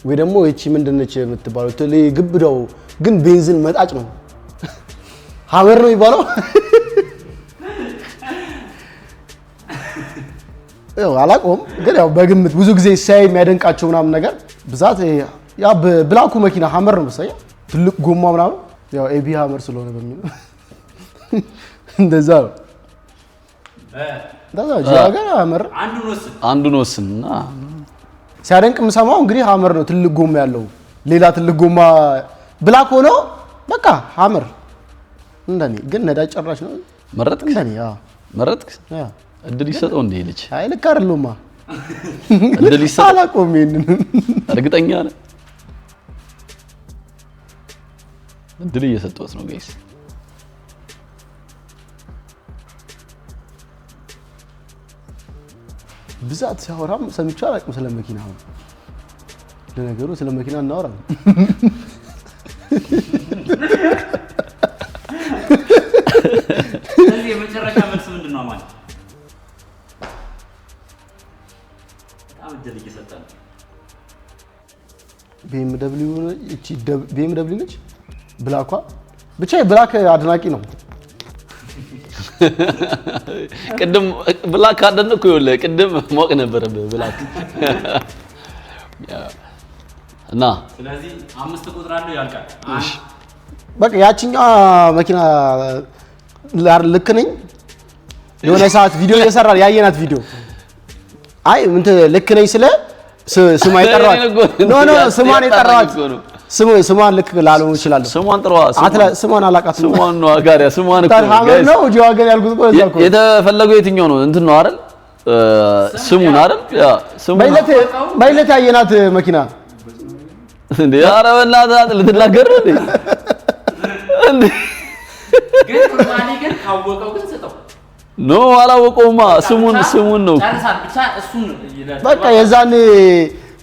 ወይ ደግሞ እቺ ምንድነች የምትባለው ተለ ግብዳው ግን ቤንዚን መጣጭ ነው ሀመር ነው የሚባለው ያው አላቆም ግን ያው በግምት ብዙ ጊዜ ሳይ የሚያደንቃቸው ምናምን ነገር ብዛት ያ ብላኩ መኪና ሀመር ነው መሰለኝ ትልቅ ጎማ ምናምን ያው ኤቢ ሀመር ስለሆነ በሚለው እንደዛ ነው እንደዛ ጂዋገን ሀመር አንዱን ወስንና ሲያደንቅ የምሰማው እንግዲህ ሀመር ነው ትልቅ ጎማ ያለው ሌላ ትልቅ ጎማ ብላክ ሆኖ በቃ ሀመር እንደኔ ግን ነዳጅ ጨራሽ ነው መረጥክ እንደኔ መረጥክ እድል ይሰጠው እንደ ልጅ አይ ልክ አይደለማ እድል ይሰጠው አላቆም ይሄንን እርግጠኛ ነህ እድል እየሰጠሁት ነው ጋይስ ብዛት ሲያወራም ሰምቼው አላውቅም ስለ መኪና አሁን ለነገሩ ስለ መኪና እናወራለን ስለዚህ የመጨረሻ መልስ ምንድነው ማለት በጣም እድል እየሰጠን BMW ነች ብላኳ ብቻ ብላክ አድናቂ ነው ቅድም ብላክ አደነኩ ይኸውልህ ቅድም ሞቅ ነበር ብላክ እና ስለዚህ 5 ቁጥር አለው ያልቃል በቃ ያቺኛው መኪና ልክ ነኝ የሆነ ሰዓት ቪዲዮ እየሰራ ያየናት ቪዲዮ አይ ምን ልክ ነኝ ስለ ስማ ይጠራዋል ኖ ስማን ይጠራዋል ስሟን ልክ ላልሆን ይችላል። ስሟን ጥሯ። ስሟን አላውቃትም። ስሟን ነው አጋሪያ ስሟን እኮ ሀመር ነው ጂዋገን ያልኩት እኮ እዛ እኮ የተፈለገው የትኛው ነው እንትን ነው አይደል? ስሙን አይደል? ያ ስሙን በይለት ያየናት መኪና እንዴ! ኧረ በእናትህ ልትናገር ነው እንዴ? ግን ቁርባኒ ግን ካወቀው ግን ስጠው። ኖ አላወቀውማ። ስሙን ነው ጨርሳል። ብቻ እሱን በቃ የዛን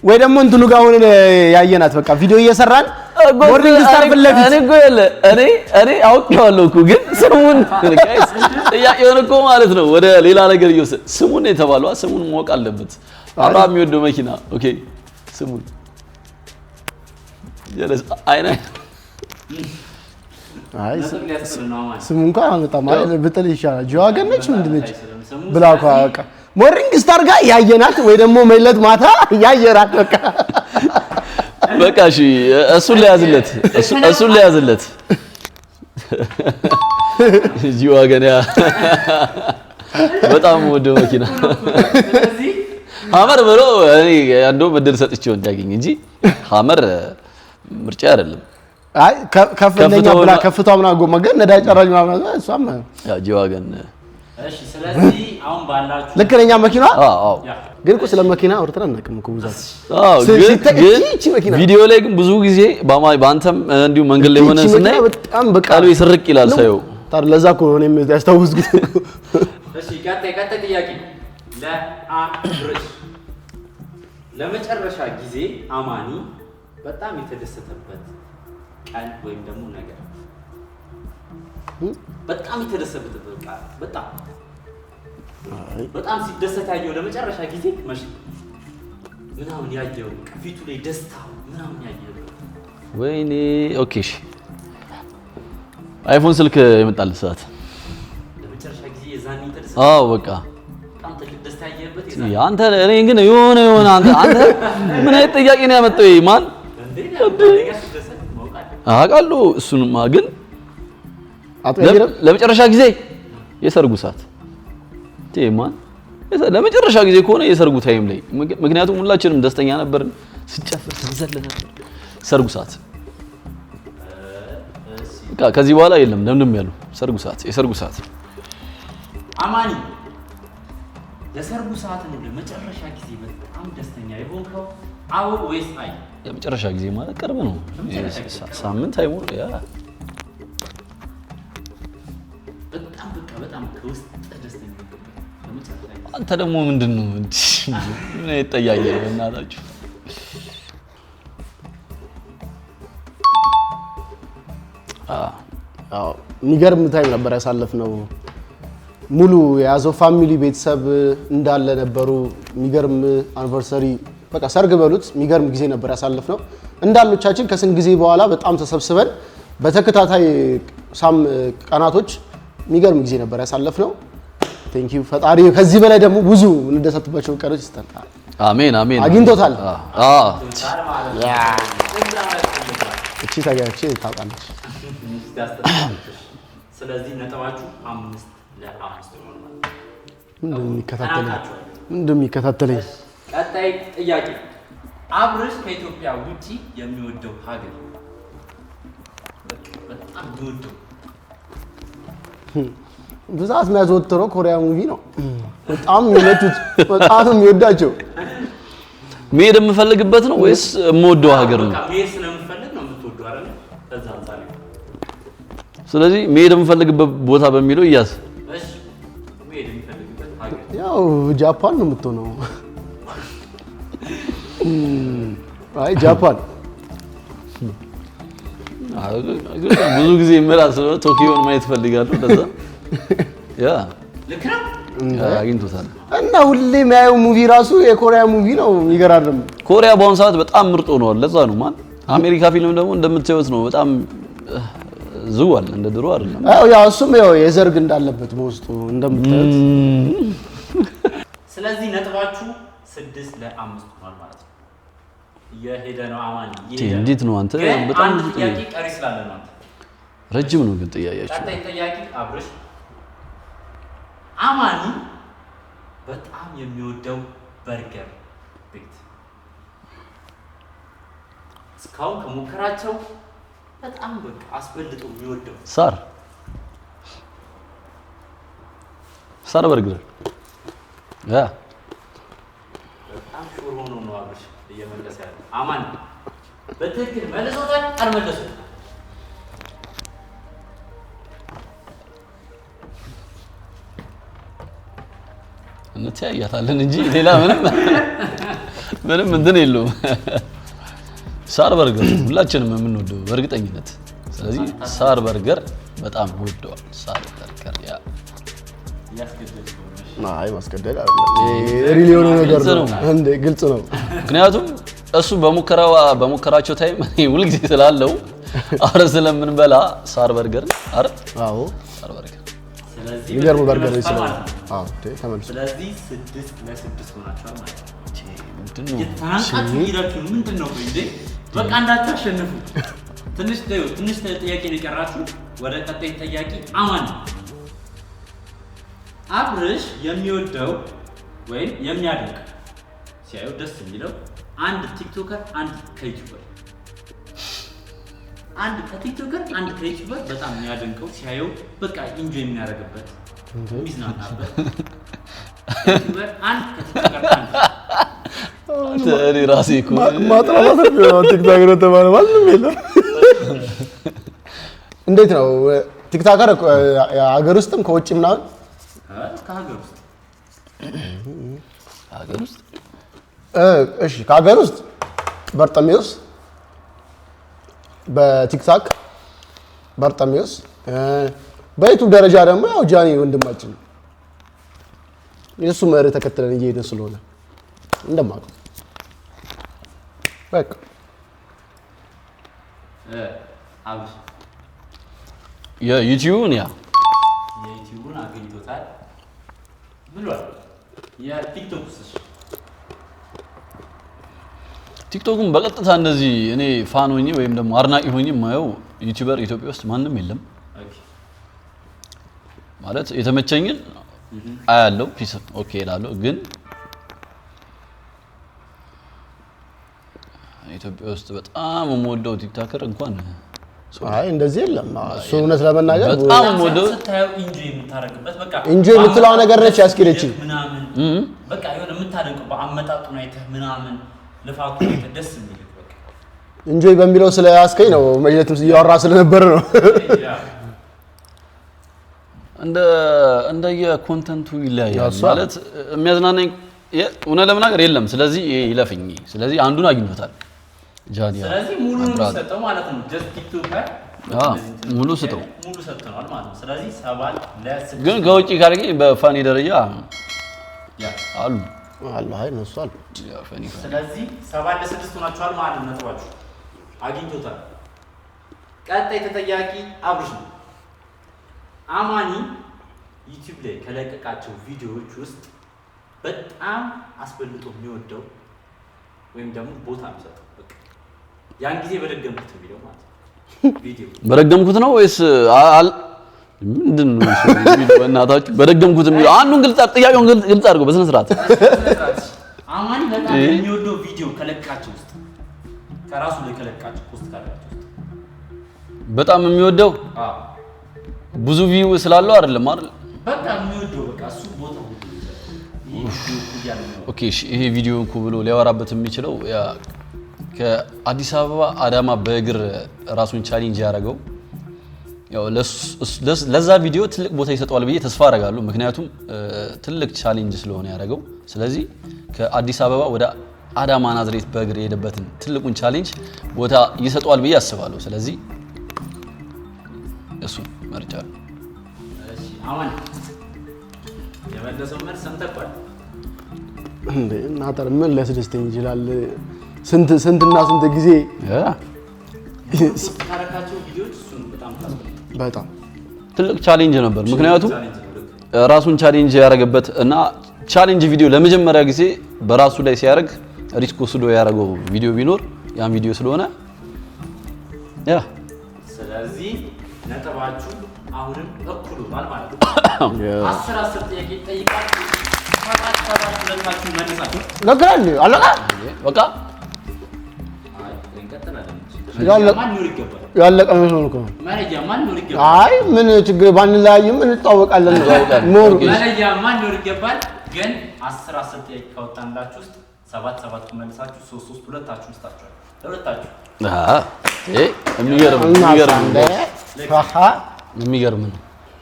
ወይ ደግሞ እንትኑ ጋር ሆነን ያየናት በቃ ቪዲዮ እየሰራን ሞርኒንግ ስታር ፍለፊት እኔ አውቄዋለሁ እኮ ግን ስሙን ጋይስ ጥያቄውን እኮ ማለት ነው ወደ ሌላ ነገር እየወሰደ ስሙን የተባለው ስሙን ማወቅ አለበት። አብርሃም የሚወደው መኪና ኦኬ ስሙን ጀለስ አይና ስሙ እንኳን በጣም ብጥል ይሻላል። ጂዋገን ነች ምንድን ነች ብላ እኮ በቃ ሞርኒንግ ስታር ጋር ያየናት ወይ ደግሞ መለት ማታ ያየናት በቃ እሺ እሱን ለያዝለት ጂዋገን ያ በጣም ወደ መኪና ሀመር ብሎ እኔ እንደውም እድል ሰጥቼው እንዳገኝ እንጂ ሀመር ምርጫ አይደለም። አይ ከፍተኛ ብላ ከፍታው ምናምን ጎማ ግን ነዳጅ ጨራጅ ምናምን እሷም ያው ጂዋገን እሺ። ስለዚህ አሁን ባላችሁ ልክ ነኝ መኪና አዎ ግን እኮ ስለ መኪና አውርተን አናውቅም እኮ ብዙ ግን ቪዲዮ ላይ ግን ብዙ ጊዜ በአንተም እንዲሁ መንገድ ላይ ሆነ ስናይ በጣም በቃ ቃሉ ይስርቅ ይላል ሳይው ታዲያ ለዛ እኮ እኔም ያስታውስኩት እሺ። ቀጣይ ጥያቄ ለአብርሽ ለመጨረሻ ጊዜ አማኒ በጣም የተደሰተበት ቀን ወይም ደግሞ ነገር በጣም የተደሰተበት ቃል በጣም ሲደሰት ያየው ለመጨረሻ ጊዜ መሽ ምናምን ያየው ፊቱ ላይ ደስታ ምናምን ያየው ወይኔ ኦኬ እሺ አይፎን ስልክ የመጣል ሰዓት ለመጨረሻ ጊዜ የዛኔ ተደሰተ አዎ በቃ በጣም ትልቅ ደስታ ያየበት አንተ እኔ ግን የሆነ አንተ ምን አይነት ጥያቄ ነው ያመጣው ማን አውቃለሁ እሱንማ ግን ለመጨረሻ ጊዜ የሰርጉ ሰዓት ማን ለመጨረሻ ጊዜ ከሆነ የሰርጉ ታይም ላይ ምክንያቱም ሁላችንም ደስተኛ ነበርን ስጨፍር ስንዘል ነበር ሰርጉ ሰዓት በቃ ከዚህ በኋላ የለም ደምደም ያለው የሰርጉ ሰዓት አማኒ የሰርጉ ሰዓት ነው ለመጨረሻ ጊዜ በጣም ደስተኛ የሆንከው አዎ ወይስ አይ? የመጨረሻ ጊዜ ማለት ቅርብ ነው ሳምንት አይሞር ያ በጣም ከውስጥ ደስተኛ አንተ ደግሞ ምንድነው ምን አይጠያየ ነው እናታችሁ የሚገርም ታይም ነበር ያሳለፍነው ሙሉ የያዘው ፋሚሊ ቤተሰብ እንዳለ ነበሩ የሚገርም አኒቨርሰሪ በቃ ሰርግ በሉት የሚገርም ጊዜ ነበር ያሳለፍነው እንዳሎቻችን ከስንት ጊዜ በኋላ በጣም ተሰብስበን በተከታታይ ቀናቶች የሚገርም ጊዜ ነበር ያሳለፍነው ቴንክ ዩ ፈጣሪ ከዚህ በላይ ደግሞ ብዙ እንደሰጥባቸው ቀኖች ይስተካከል አሜን አግኝቶታል እቺ ታጋች ታውቃለች ስለዚህ ነጥባችሁ 5 ለ5 ነው ማለት እንደሚከታተለኝ ቀጣይ ጥያቄ አብርሽ ከኢትዮጵያ ውጪ የሚወደው ሀገር በጣም የሚወደው ብዛት የሚያዘወትረው ኮሪያ ሙቪ ነው በጣም የሚወዱት በጣም የሚወዳቸው መሄድ የምፈልግበት ነው ወይስ የምወደው ሀገር ነው? መሄድ ስለምፈልግ ነው የምትወደው አይደል? ከዛ አንፃር ስለዚህ መሄድ የምፈልግበት ቦታ በሚለው እያዝ እሺ መሄድ የምፈልግበት ሀገር ያው ጃፓን ነው የምትሆነው አይ ጃፓን ብዙ ጊዜ ምራስ ነው ቶኪዮን ማየት ፈልጋለሁ ለዛ ያ ልክ ነው አግኝቶታል እና ሁሌ የሚያየው ሙቪ ራሱ የኮሪያ ሙቪ ነው የሚገራርም ኮሪያ በአሁኑ ሰዓት በጣም ምርጥ ሆኗል ለዛ ነው ማን አሜሪካ ፊልም ደግሞ እንደምታዩት ነው በጣም ዝዋል እንደ ድሮ አይደለም ያው እሱም ያው የዘርግ እንዳለበት በውስጡ እንደምታዩት ስለዚህ ነጥባችሁ 6 ለ5 ሆኗል ማለት ነው የሄደ ነው አማኒ እንዴት ነው አንተ በጣም ብዙ ጥያቄ ቀሪ ስላለ ነው አንተ ረጅም ነው ግን ጥያቄያችሁ ቀጣይ ጥያቄ አብርሽ አማኒ በጣም የሚወደው በርገር ቤት እስካሁን ከሞከራቸው በጣም በቃ አስበልጦ የሚወደው ሳር በርገር በጣም ሹር ሆኖ ነው አብርሽ እየመለሰ ያለው። አማን በትክክል መልሶታል አልመለሱም? እንተያያታለን እንጂ ሌላ ምንም እንትን የለውም። ሳር በርገር ሁላችንም የምንወደው በእርግጠኝነት። ስለዚህ ሳር በርገር በጣም ወደዋል። ሳር በርገር አይ ማስገደድ አይደለም። ሪሊ የሆነ ነገር ነው እንዴ? ግልጽ ነው። ምክንያቱም እሱ በሙከራቸው ታይም ሁልጊዜ ስላለው አብረን ስለምንበላ ሳር በርገር አይደል? አዎ ሳር በርገር ስለዚህ ይገርም በርገር ይችላል። አዎ ተመልሶ ስለዚህ 6-6 ሆናችኋል ማለት ነው። ምንድነው የተናንቃችሁ ይላችሁ ምንድነው እንዴ? በቃ እንዳታሸንፉ። ትንሽ ጥያቄ ነው የቀራችሁ። ወደ ቀጣይ ጥያቄ አማን አብርሽ የሚወደው ወይም የሚያደንቅ ሲያዩ ደስ የሚለው አንድ ቲክቶከር አንድ ከዩቲዩበር አንድ ከዩቲዩበር በጣም የሚያደንቀው ሲያየው በቃ ኢንጆይ የሚያደርግበት የሚዝናናበት ዩቲዩበር አንድ ከቲክቶከር አንድ እኔ ራሴ እኮ ማጥራራት ነው። ቲክቶከር ተባለ ማለት ነው። እንዴት ነው ቲክቶከር ሀገር ውስጥም ከውጭ ምናምን? ከሀገር ውስጥ እሺ ከሀገር ውስጥ በርጠሚዮስ በቲክታክ በርጠሚዮስ፣ በዩቲዩብ ደረጃ ደግሞ ያው ጃኒ ወንድማችን ነው። የሱ መርህ ተከትለን እየሄድን ስለሆነ እንደማውቀው በቃ አብሽ የዩቲዩብን የዩቲዩብን አግኝቶታል ብሏል። የቲክቶክስ ቲክቶክም በቀጥታ እንደዚህ እኔ ፋን ሆኜ ወይም ደግሞ አድናቂ ሆኜ የማየው ዩቲዩበር ኢትዮጵያ ውስጥ ማንም የለም። ማለት የተመቸኝን አያለው ፒስ ኦኬ እላለሁ። ግን ኢትዮጵያ ውስጥ በጣም የምወደው ቲክቶከር እንኳን አይ እንደዚህ የለም። እሱ እውነት ለመናገር በጣም የምወደው ስታየው ኢንጆይ የምታረግበት በቃ ኢንጆይ የምትለው ነገር ነች ያስኬደችኝ። በቃ የሆነ የምታደንቀው በአመጣጡ አይተህ ምናምን ልፋቱ አይተህ ደስ የሚል በቃ ኢንጆይ በሚለው ስለያስከኝ ነው። መጀለትም እያወራ ስለነበር ነው። እንደ የኮንተንቱ ይለያያል። ማለት የሚያዝናናኝ እውነት ለመናገር የለም። ስለዚህ ይለፍኝ። ስለዚህ አንዱን አግኝቶታል ጃኒያ። ስለዚህ ሙሉ ሰጠው ማለት ነው። ጀስት ቲክቶከር ሙሉ ሰጠው ሰጥተናል ማለት ነው። ስለዚህ 7-6 ግን ከውጪ ካርጌ በፋኒ ደረጃ አሉ አይ ነው ሷል። ስለዚህ 7-6 ሆናችኋል ማለት ነው። ነጥባችሁ አግኝቶታል። ቀጣይ ተጠያቂ አብርሽ ነው። አማኒ ዩቲዩብ ላይ ከለቀቃቸው ቪዲዮዎች ውስጥ በጣም አስበልጦ የሚወደው ወይም ደግሞ ቦታ የሚሰጠው በቃ ያን ጊዜ በደገምኩት ቪዲዮ ማለት ነው። ቪዲዮ በደገምኩት ነው ወይስ ምንድነው? እናታችሁ በደገምኩት የሚለው አንዱን ጥያቄውን ግልጽ አድርጎ በስነ ስርዓት። አማኒ በጣም የሚወደው ቪዲዮ ከለቀቃቸው ውስጥ ከራሱ ላይ ከለቀቃቸው ፖስት ካደረጋቸው ውስጥ በጣም የሚወደው ብዙ ቪው ስላለው አይደለም አይደል? በቃ የሚወደው በቃ እሱ ቦታ ኦኬ እሺ። ይሄ ቪዲዮ እኮ ብሎ ሊያወራበት የሚችለው ያ ከአዲስ አበባ አዳማ በእግር ራሱን ቻሌንጅ ያደረገው ያው ለዛ ቪዲዮ ትልቅ ቦታ ይሰጠዋል ብዬ ተስፋ አደርጋለሁ። ምክንያቱም ትልቅ ቻሌንጅ ስለሆነ ያደረገው። ስለዚህ ከአዲስ አበባ ወደ አዳማ ናዝሬት በእግር የሄደበትን ትልቁን ቻሌንጅ ቦታ ይሰጠዋል ብዬ አስባለሁ። ስለዚህ እሱ መርጫለሁ። እሺ አማን የመለሰው መልስ ሰምተኳል እንዴ? እናንተ ምን ሊያስደስተኝ ይችላል? ስንትና ስንት ጊዜ ካረካቸው ቪዲዮዎች እሱን በጣም ትልቅ ቻሌንጅ ነበር። ምክንያቱም ራሱን ቻሌንጅ ያደረገበት እና ቻሌንጅ ቪዲዮ ለመጀመሪያ ጊዜ በራሱ ላይ ሲያደርግ ሪስክ ወስዶ ያደረገው ቪዲዮ ቢኖር ያን ቪዲዮ ስለሆነ ያ ስለዚህ ነጥባችሁ አሁንም እኩል ሆኗል ማለት ነው። 10 ጥያቄ ይጠይቃል። 7 ሁለታችሁ መልሳችሁ ለግራኝ አለቃ በቃ አይ እንቀጥላለን። ማን ኖር ይገባል? ያለቀ መስሎኝ እኮ ነው። መለያ ማን ኖር ይገባል? አይ ምን ችግር ባንለያይም እንታወቃለን። ሞር መለያ ማን ኖር ይገባል? ግን 10 ጥያቄ ካወጣንላችሁ ውስጥ 7 መልሳችሁ 3 ሁለታችሁ ውስጣችኋል። ለሁለታችሁ የሚገርም ነው።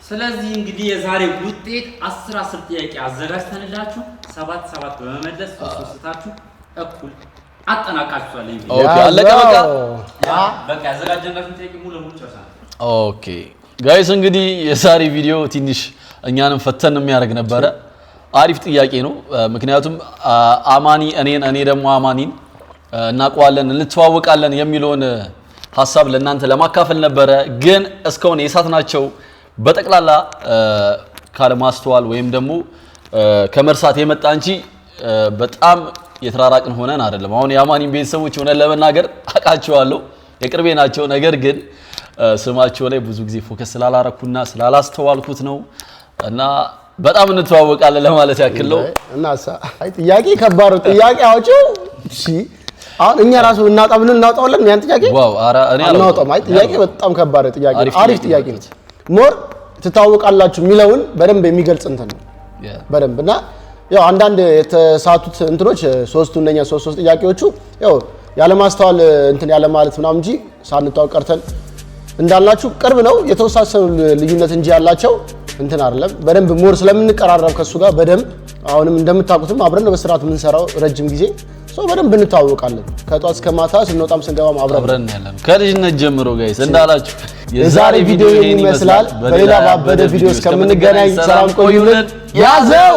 ስለዚህ እንግዲህ የዛሬ ውጤት 10 ጥያቄ አዘጋጅተንላችሁ 7 በመመለስ 3 ስታችሁ እኩል አጠናቃችኋል። ኦኬ አለቀ በቃ ያዘጋጀንላችሁ ጥያቄ ሙሉ ለሙሉ ጨርሰናል። ኦኬ ጋይስ እንግዲህ የዛሬ ቪዲዮ ትንሽ እኛንም ፈተን የሚያደርግ ነበረ። አሪፍ ጥያቄ ነው። ምክንያቱም አማኒ እኔ ደግሞ አማኒን እናውቀዋለን እንተዋወቃለን የሚለውን ሐሳብ ለእናንተ ለማካፈል ነበረ። ግን እስካሁን የሳትናቸው በጠቅላላ ካለማስተዋል ወይም ደግሞ ከመርሳት የመጣ እንጂ በጣም የተራራቅን ሆነን አይደለም። አሁን የአማኒን ቤተሰቦች ሆነን ለመናገር አውቃቸዋለሁ፣ የቅርቤ ናቸው። ነገር ግን ስማቸው ላይ ብዙ ጊዜ ፎከስ ስላላረኩና ስላላስተዋልኩት ነው እና በጣም እንተዋወቃለን ለማለት ያክል ነው። እናሳ አይ ጥያቄ ከባድ ነው። ጥያቄ አውጪው እሺ አሁን እኛ ራሱ እናውጣለን ያን ጥያቄ ዋው አራ እኔ አላውጣም። አይ ጥያቄ በጣም ከባድ ጥያቄ አሪፍ ጥያቄ ነው። ሞር ትታወቃላችሁ የሚለውን በደንብ የሚገልጽ እንትን ነው በደንብ እና ያው አንዳንድ የተሳቱት እንትኖች ሶስቱነኛ 3 ጥያቄዎቹ ያው ያለ ማስተዋል እንትን ያለ ማለት ምናምን እንጂ ሳንታወቅ ቀርተን እንዳልናችሁ ቅርብ ነው የተወሳሰኑ ልዩነት እንጂ ያላቸው እንትን አይደለም። በደንብ ሞር ስለምንቀራረብ ከሱ ጋር በደንብ አሁንም እንደምታውቁትም አብረን በስርዓት የምንሰራው ረጅም ጊዜ በደንብ እንታወቃለን። ከጧት እስከ ማታ ስንወጣም ስንገባም አብረን ያለን ከልጅነት ጀምሮ ጋይስ እንዳላችሁ የዛሬ ቪዲዮ ይመስላል። በሌላ ባበደ ቪዲዮ እስከምንገናኝ ሰላም ቆዩልን። ያዘው